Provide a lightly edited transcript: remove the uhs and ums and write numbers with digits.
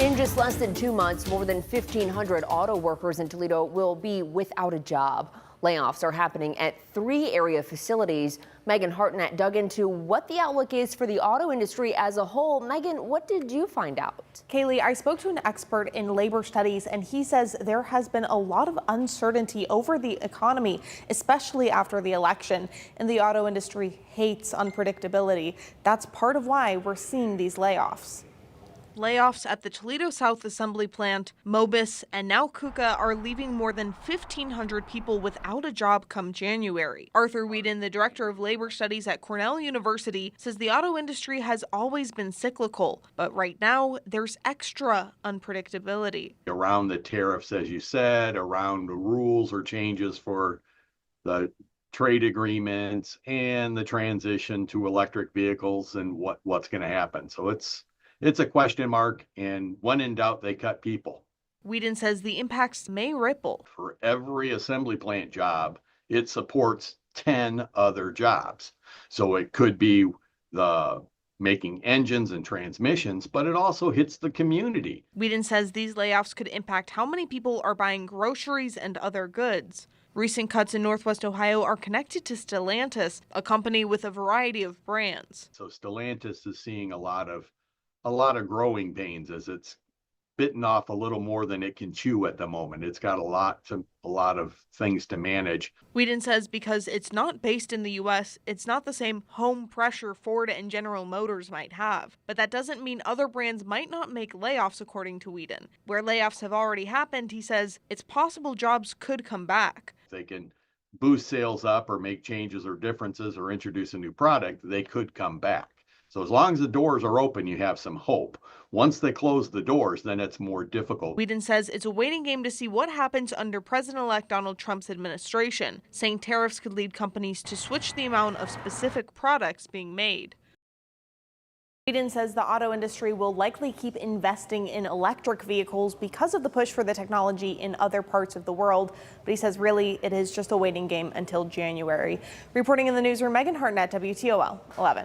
In just less than 2 months, more than 1,500 auto workers in Toledo will be without a job. Layoffs are happening at 3 area facilities. Megan Hartnett dug into what the outlook is for the auto industry as a whole. Megan, what did you find out? Kaylee, I spoke to an expert in labor studies, and he says there has been a lot of uncertainty over the economy, especially after the election. And the auto industry hates unpredictability. That's part of why we're seeing these layoffs. Layoffs at the Toledo South Assembly Plant, Mobis, and now KUKA are leaving more than 1,500 people without a job come January. Arthur Whedon, the director of labor studies at Cornell University, says the auto industry has always been cyclical, but right now there's extra unpredictability. Around the tariffs, as you said, around the rules or changes for the trade agreements and the transition to electric vehicles and what's going to happen. So it's a question mark, and when in doubt, they cut people. Whedon says the impacts may ripple. For every assembly plant job, it supports 10 other jobs. So it could be the making engines and transmissions, but it also hits the community. Whedon says these layoffs could impact how many people are buying groceries and other goods. Recent cuts in Northwest Ohio are connected to Stellantis, a company with a variety of brands. So Stellantis is seeing a lot of growing pains as it's bitten off a little more than it can chew at the moment. It's got a lot of things to manage. Whedon says because it's not based in the U.S., it's not the same home pressure Ford and General Motors might have. But that doesn't mean other brands might not make layoffs, according to Whedon. Where layoffs have already happened, he says it's possible jobs could come back. If they can boost sales up or make changes or differences or introduce a new product, they could come back. So as long as the doors are open, you have some hope. Once they close the doors, then it's more difficult. Whedon says it's a waiting game to see what happens under President-elect Donald Trump's administration, saying tariffs could lead companies to switch the amount of specific products being made. Whedon says the auto industry will likely keep investing in electric vehicles because of the push for the technology in other parts of the world. But he says really it is just a waiting game until January. Reporting in the newsroom, Megan Hartnett, WTOL 11.